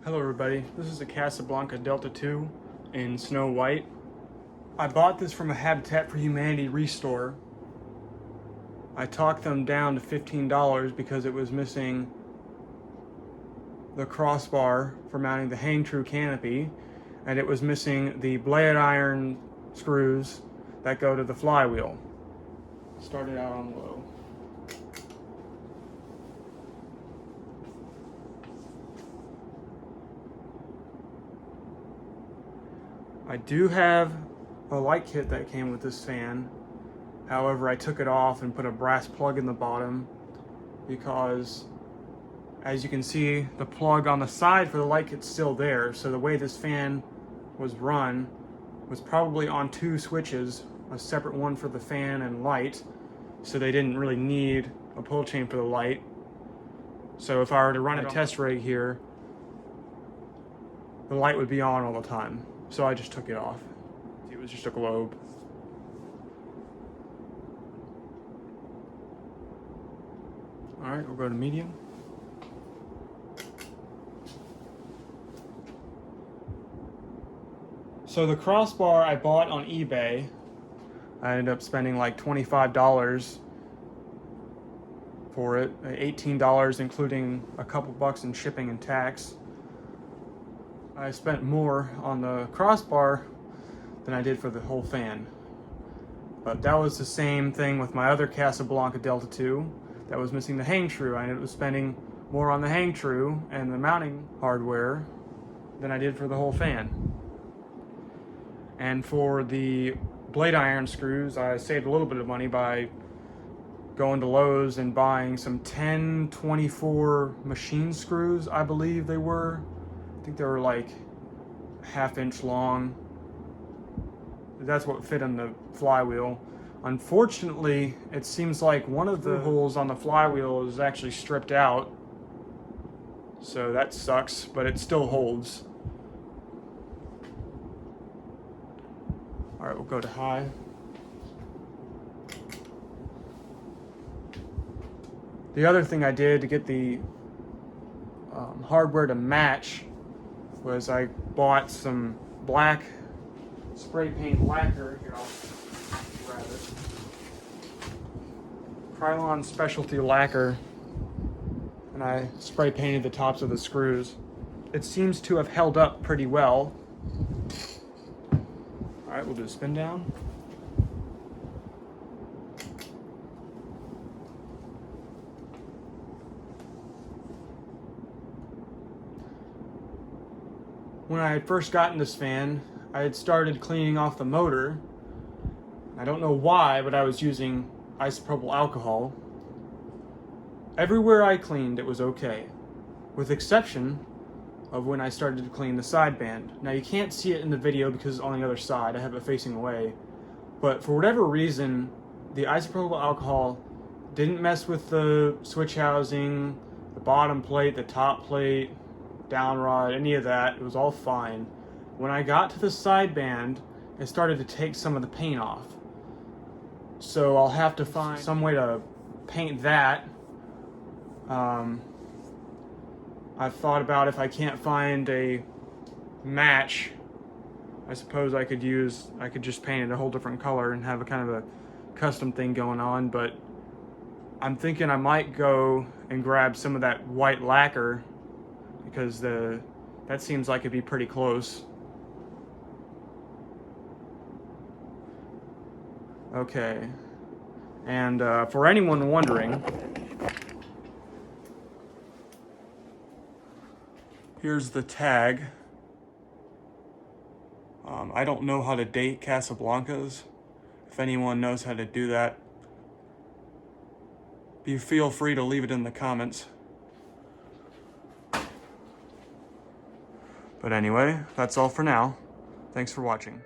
Hello everybody, this is a Casablanca Delta II in Snow White. I bought this from a Habitat for Humanity restore. I talked them down to $15 because it was missing the crossbar for mounting the hang true canopy, and it was missing the blade iron screws that go to the flywheel. Started out on low. I do have a light kit that came with this fan. However, I took it off and put a brass plug in the bottom because, as you can see, the plug on the side for the light kit's still there. So the way this fan was run was probably on two switches, a separate one for the fan and light. So they didn't really need a pull chain for the light. So if I were to run a test rig here, the light would be on all the time. So I just took it off. It was just a globe. All right, we'll go to medium. So the crossbar I bought on eBay. I ended up spending like $25 for it, $18 including a couple bucks in shipping and tax. I spent more on the crossbar than I did for the whole fan. But that was the same thing with my other Casablanca Delta II that was missing the hang true. I ended up spending more on the hang true and the mounting hardware than I did for the whole fan. And for the blade iron screws, I saved a little bit of money by going to Lowe's and buying some 1024 machine screws, I believe they were. I think they were like ½ inch long. That's what fit in the flywheel. Unfortunately, it seems like one of the holes on the flywheel is actually stripped out. So that sucks, but it still holds. All right, we'll go to high. The other thing I did to get the hardware to match was I bought some black spray paint lacquer. Here, I'll grab it. Krylon specialty lacquer, and I spray painted the tops of the screws. It seems to have held up pretty well. All right, we'll do a spin down. When I had first gotten this fan, I had started cleaning off the motor. I don't know why, but I was using isopropyl alcohol. Everywhere I cleaned, it was okay, with exception of when I started to clean the sideband. Now you can't see it in the video because it's on the other side. I have it facing away. But for whatever reason, the isopropyl alcohol didn't mess with the switch housing, the bottom plate, the top plate, down rod, any of that. It was all fine. When I got to the sideband, it started to take some of the paint off. So I'll have to find some way to paint that. I've thought about if I can't find a match, I suppose I could just paint it a whole different color and have a kind of a custom thing going on, but I'm thinking I might go and grab some of that white lacquer because that seems like it'd be pretty close. Okay, and for anyone wondering, here's the tag. I don't know how to date Casablancas. If anyone knows how to do that, feel free to leave it in the comments. But anyway, that's all for now. Thanks for watching.